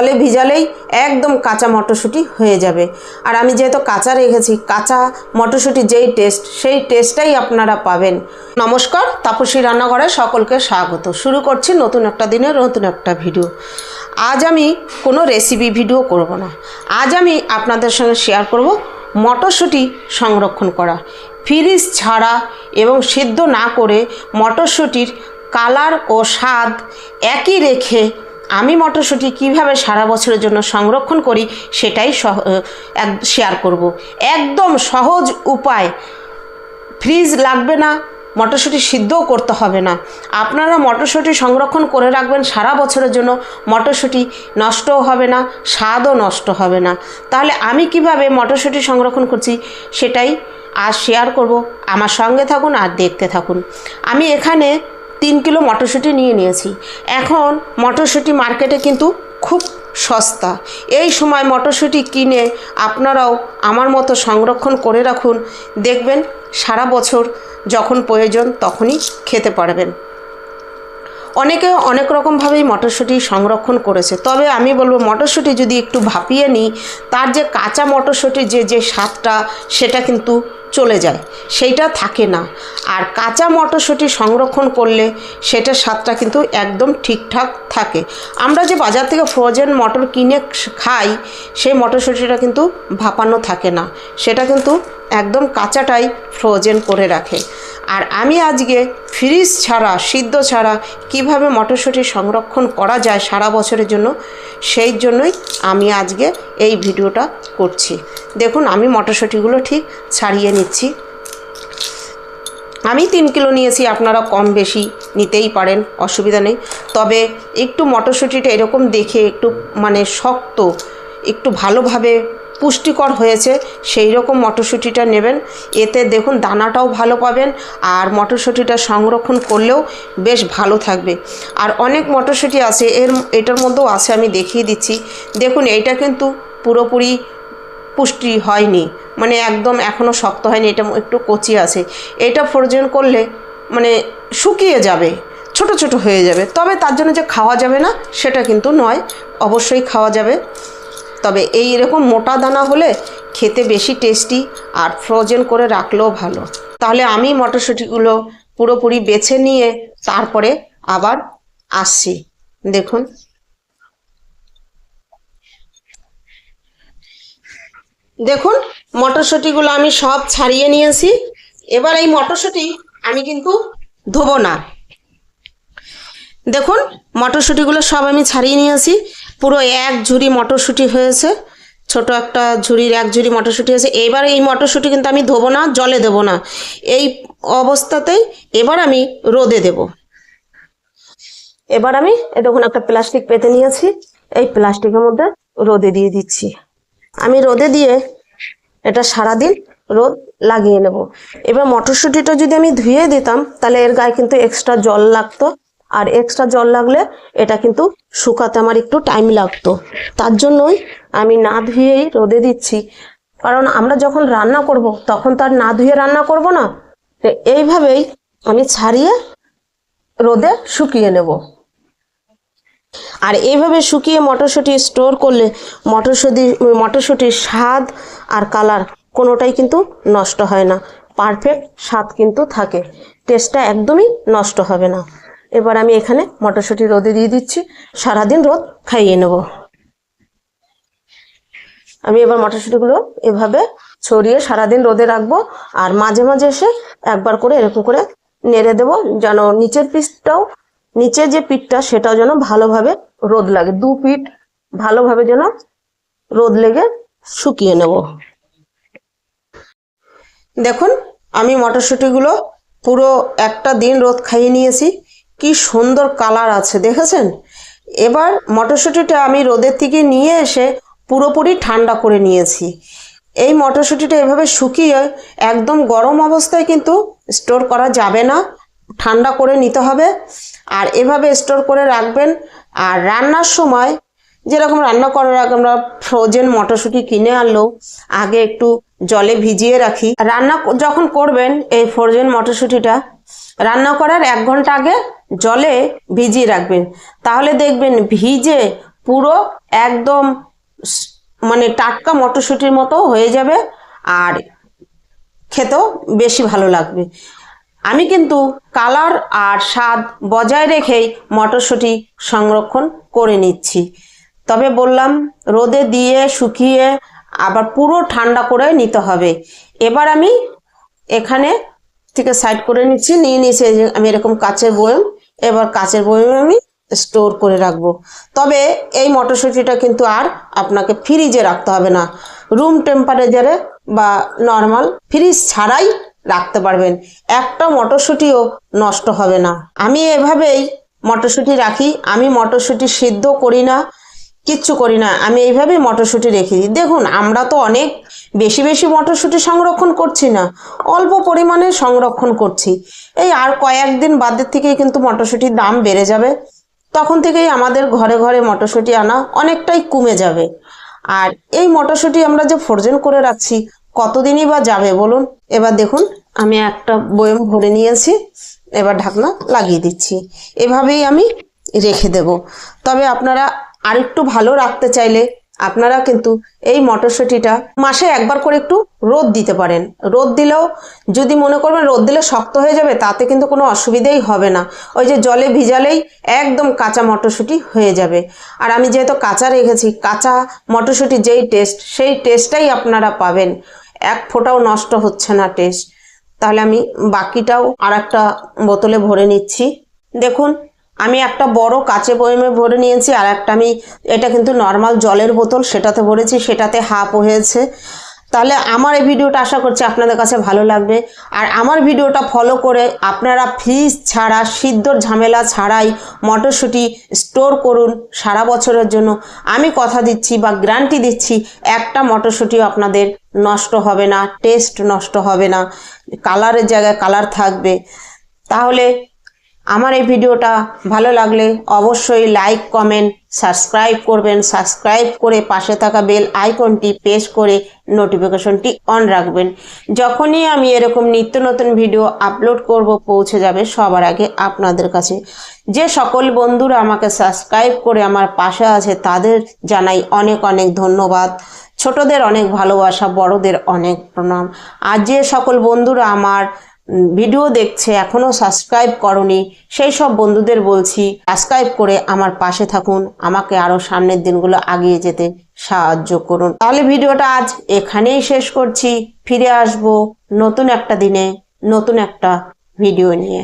জলে ভিজালেই একদম কাঁচা মটরশুঁটি হয়ে যাবে। আর আমি যেহেতু কাঁচা রেখেছি, কাঁচা মটরশুঁটির যেই টেস্ট সেই টেস্টটাই আপনারা পাবেন। নমস্কার, তাপসী রান্নাঘরে সকলকে স্বাগত। শুরু করছি নতুন একটা দিনের নতুন একটা ভিডিও। আজ আমি কোনো রেসিপি ভিডিও করব না, আজ আমি আপনাদের সঙ্গে শেয়ার করব মটরশুঁটি সংরক্ষণ করা, ফ্রিজ ছাড়া এবং সিদ্ধ না করে মটরশুঁটির কালার ও স্বাদ একই রেখে আমি মটরশুঁটি কীভাবে সারা বছরের জন্য সংরক্ষণ করি সেটাই শেয়ার করব। একদম সহজ উপায়, ফ্রিজ লাগবে না, মটরশুঁটি সিদ্ধও করতে হবে না। আপনারা মটরশুঁটি সংরক্ষণ করে রাখবেন সারা বছরের জন্য, মটরশুঁটি নষ্টও হবে না, স্বাদও নষ্ট হবে না। তাহলে আমি কিভাবে মটরশুঁটি সংরক্ষণ করছি সেটাই আজ শেয়ার করব। আমার সঙ্গে থাকুন আর দেখতে থাকুন। আমি এখানে 3 কিলো মটরশুঁটি নিয়েছি। এখন মটরশুঁটি মার্কেটে কিন্তু খুব সস্তা। এই সময় মটরশুঁটি কিনে আপনারাও আমার মতো সংরক্ষণ করে রাখুন, দেখবেন সারা বছর যখন প্রয়োজন তখনই খেতে পারবেন। অনেকে অনেক রকমভাবেই মটরশুঁটি সংরক্ষণ করেছে, তবে আমি বলবো মটরশুঁটি যদি একটু ভাপিয়ে নিই, তার যে কাঁচা মটরশুঁটির যে স্বাদটা সেটা কিন্তু চলে যায়, সেইটা থাকে না। আর কাঁচা মটরশুঁটি সংরক্ষণ করলে সেটার স্বাদটা কিন্তু একদম ঠিকঠাক থাকে। আমরা যে বাজার থেকে ফ্রোজেন মটর কিনে খাই, সেই মটরশুঁটিটা কিন্তু ভাপানো থাকে না, সেটা কিন্তু একদম কাঁচাটাই ফ্রোজেন করে রাখে। আর আমি আজকে ফ্রিজ ছাড়া, সিদ্ধ ছাড়া কিভাবে মটরশুঁটি সংরক্ষণ করা যায় সারা বছরের জন্য, সেই জন্যই আমি আজকে এই ভিডিওটা করছি। দেখুন, আমি মটরশুঁটিগুলো ঠিক ছাড়িয়ে নিচ্ছি। আমি 3 কিলো নিয়েছি, আপনারা কম বেশি নিতেই পারেন, অসুবিধা নেই। তবে একটু মটরশুঁটিটা এরকম দেখে একটু শক্ত, একটু ভালোভাবে পুষ্টিকর হয়েছে সেই রকম মটরশুঁটিটা নেবেন। এতে দেখুন দানাটাও ভালো পাবেন, আর মটরশুঁটিটা সংরক্ষণ করলেও বেশ ভালো থাকবে। আর অনেক মটরশুঁটি আছে, এটার মধ্যেও আছে, আমি দেখিয়ে দিচ্ছি। দেখুন, এইটা কিন্তু পুরোপুরি পুষ্টি হয়নি, একদম এখনও শক্ত হয়নি, এটা একটু কচি আছে। এটা ফ্রোজেন করলে শুকিয়ে যাবে, ছোট ছোট হয়ে যাবে। তবে তার জন্য যে খাওয়া যাবে না সেটা কিন্তু নয়, অবশ্যই খাওয়া যাবে। তবে এই রকম মোটা দানা হলে খেতে বেশি টেস্টি, আর ফ্রোজেন করে রাখলেও ভালো। তাহলে আমি মটরশুঁটিগুলো পুরোপুরি বেছে নিয়ে তারপরে আবার আসছি। দেখুন মটরশুঁটিগুলো আমি সব ছাড়িয়ে নিয়েছি। এবার এই মটরশুঁটি আমি কিন্তু ধোবো না। দেখুন মটরশুঁটিগুলো সব আমি ছাড়িয়ে নিয়েছি। পুরো 1 ঝুড়ি মটরশুঁটি হয়েছে, ছোট একটা ঝুড়ির 1 ঝুড়ি মটরশুঁটি হয়েছে। এবার এই মটরশুঁটি কিন্তু আমি ধোবো না, জলে দেবো না, এই অবস্থাতেই এবার আমি রোদে দেব। এবার আমি দেখুন একটা প্লাস্টিক পেতে নিয়েছি, এই প্লাস্টিকের মধ্যে রোদে দিয়ে দিচ্ছি। আমি রোদে দিয়ে এটা সারাদিন রোদ লাগিয়ে নেব। এবার মটরশুঁটিটা যদি আমি ধুয়ে দিতাম তাহলে এর গায়ে কিন্তু এক্সট্রা জল লাগতো, আর এক্সট্রা জল লাগলে এটা কিন্তু শুকাতে আমার একটু টাইম লাগতো। তার জন্যই আমি না ধুয়েই রোদে দিচ্ছি, কারণ আমরা যখন রান্না করব তখন তার না ধুয়ে রান্না করব না। এইভাবেই আমি ছাড়িয়ে রোদে শুকিয়ে নেব। আর এইভাবে শুকিয়ে মটরশুঁটি স্টোর করলে মটরশুঁটির স্বাদ আর কালার কোনোটাই কিন্তু নষ্ট হয় না, পারফেক্ট স্বাদ কিন্তু থাকে, টেস্টটা একদমই নষ্ট হবে না। এবার আমি এখানে মটরশুঁটি রোদে দিয়ে দিচ্ছি, সারাদিন রোদ খাইয়ে নেব। আমি এবার মটরশুঁটিগুলো এভাবে ছড়িয়ে সারাদিন রোদে রাখবো, আর মাঝে মাঝে এসে একবার করে এরকম করে নেড়ে দেবো, যেন নিচের যে পিঠটা সেটাও যেন ভালোভাবে রোদ লাগে। 2 পিঠ ভালোভাবে যেন রোদ লেগে শুকিয়ে নেব। দেখুন আমি মটরশুঁটিগুলো পুরো একটা দিন রোদ খাইয়ে নিয়েছি, কি সুন্দর কালার আছে দেখেছেন। এবার মটরশুঁটিটা আমি রোদের থেকে নিয়ে এসে পুরোপুরি ঠান্ডা করে নিয়েছি। এই মটরশুঁটিটা এভাবে শুকিয়ে একদম গরম অবস্থায় কিন্তু স্টোর করা যাবে না, ঠান্ডা করে নিতে হবে। আর এভাবে স্টোর করে রাখবেন। আর রান্নার সময় যেরকম রান্না করার আগে আমরা ফ্রোজেন মটরশুঁটি কিনে আনলেও আগে একটু জলে ভিজিয়ে রাখি। রান্না যখন করবেন এই ফ্রোজেন মটরশুঁটিটা রান্না করার 1 ঘন্টা আগে জলে ভিজিয়ে রাখবেন, তাহলে দেখবেন ভিজে পুরো একদম মানে টাটকা মটরশুঁটির মতো হয়ে যাবে আর খেতেও বেশি ভালো লাগবে। আমি কিন্তু কালার আর স্বাদ বজায় রেখেই মটরশুঁটি সংরক্ষণ করে নিচ্ছি। তবে বললাম রোদে দিয়ে শুকিয়ে আবার পুরো ঠান্ডা করে নিতে হবে। এবার আমি এখানে থেকে সাইড করে নিচ্ছি, নিয়ে নিয়েছি আমি এরকম কাচের বয়ম। এবার কাচের বয়মে আমি স্টোর করে রাখবো। তবে এই মটরশুঁটিটা কিন্তু আর আপনাকে ফ্রিজে রাখতে হবে না, রুম টেম্পারেচারে বা নর্মাল ফ্রিজ ছাড়াই রাখতে পারবেন, একটা মটরশুঁটিও নষ্ট হবে না। আমি এভাবেই মটরশুঁটি রাখি। আমি মটরশুঁটি সিদ্ধ করি না, কিচ্ছু করি না, আমি এইভাবেই মটরশুঁটি রেখে দিই। দেখুন আমরা তো অনেক বেশি বেশি মটরশুঁটি সংরক্ষণ করছি না, অল্প পরিমাণে সংরক্ষণ করছি। এই আর কয়েকদিন বাদের থেকেই কিন্তু মটরশুঁটির দাম বেড়ে যাবে, তখন থেকেই আমাদের ঘরে ঘরে মটরশুঁটি আনা অনেকটাই কমে যাবে। আর এই মটরশুঁটি আমরা যে ফ্রোজেন করে রাখছি কতদিনই বা যাবে বলুন। এবার দেখুন আমি একটা বয়ম ভরে নিয়েছি, এবার ঢাকনা লাগিয়ে দিচ্ছি। এভাবেই আমি রেখে দেব। তবে আপনারা আরেকটু ভালো রাখতে চাইলে আপনারা কিন্তু এই মটরশুঁটিটা মাসে একবার করে একটু রোদ দিতে পারেন। রোদ দিলেও যদি মনে করবেন রোদ দিলে শক্ত হয়ে যাবে, তাতে কিন্তু কোনো অসুবিধাই হবে না। ওই যে জলে ভিজালেই একদম কাঁচা মটরশুঁটি হয়ে যাবে। আর আমি যেহেতু কাঁচা রেখেছি, কাঁচা মটরশুঁটি যেই টেস্ট সেই টেস্টটাই আপনারা পাবেন, এক ফোঁটাও নষ্ট হচ্ছে না টেস্ট। তাহলে আমি বাকিটাও আর একটা বোতলে ভরে নিচ্ছি। দেখুন আমি একটা বড় কাচে বয়মে ভরে নিয়েছি, আর একটা আমি এটা কিন্তু নর্মাল জলের বোতল, সেটাতে ভরেছি, সেটাতে হাফ হয়েছে। তাহলে আমার এই ভিডিওটা আশা করছি আপনাদের কাছে ভালো লাগবে। আর আমার ভিডিওটা ফলো করে আপনারা ফ্রিজ ছাড়া, সিদ্ধর ঝামেলা ছাড়াই মটরশুঁটি স্টোর করুন সারা বছরের জন্য। আমি কথা দিচ্ছি বা গ্যারান্টি দিচ্ছি, একটা মটরশুঁটিও আপনাদের নষ্ট হবে না, টেস্ট নষ্ট হবে না, কালারের জায়গায় কালার থাকবে। তাহলে আমার এই ভিডিওটা ভালো লাগলে অবশ্যই লাইক, কমেন্ট, সাবস্ক্রাইব করবেন। সাবস্ক্রাইব করে পাশে থাকা বেল আইকনটি প্রেস করে নোটিফিকেশনটি অন রাখবেন। যখনই আমি এরকম নিত্য নতুন ভিডিও আপলোড করব পৌঁছে যাবে সবার আগে আপনাদের কাছে। যে সকল বন্ধুরা আমাকে সাবস্ক্রাইব করে আমার পাশে আছে তাদের জানাই অনেক অনেক ধন্যবাদ। ছোটদের অনেক ভালোবাসা, বড়দের অনেক প্রণাম। আর যে সকল বন্ধুরা আমার ভিডিও দেখছে এখনো সাবস্ক্রাইব করনি, সেই সব বন্ধুদের বলছি সাবস্ক্রাইব করে আমার পাশে থাকুন, আমাকে আরো সামনের দিনগুলো এগিয়ে যেতে সাহায্য করুন। তাহলে ভিডিওটা আজ এখানেই শেষ করছি। ফিরে আসবো নতুন একটা দিনে নতুন একটা ভিডিও নিয়ে।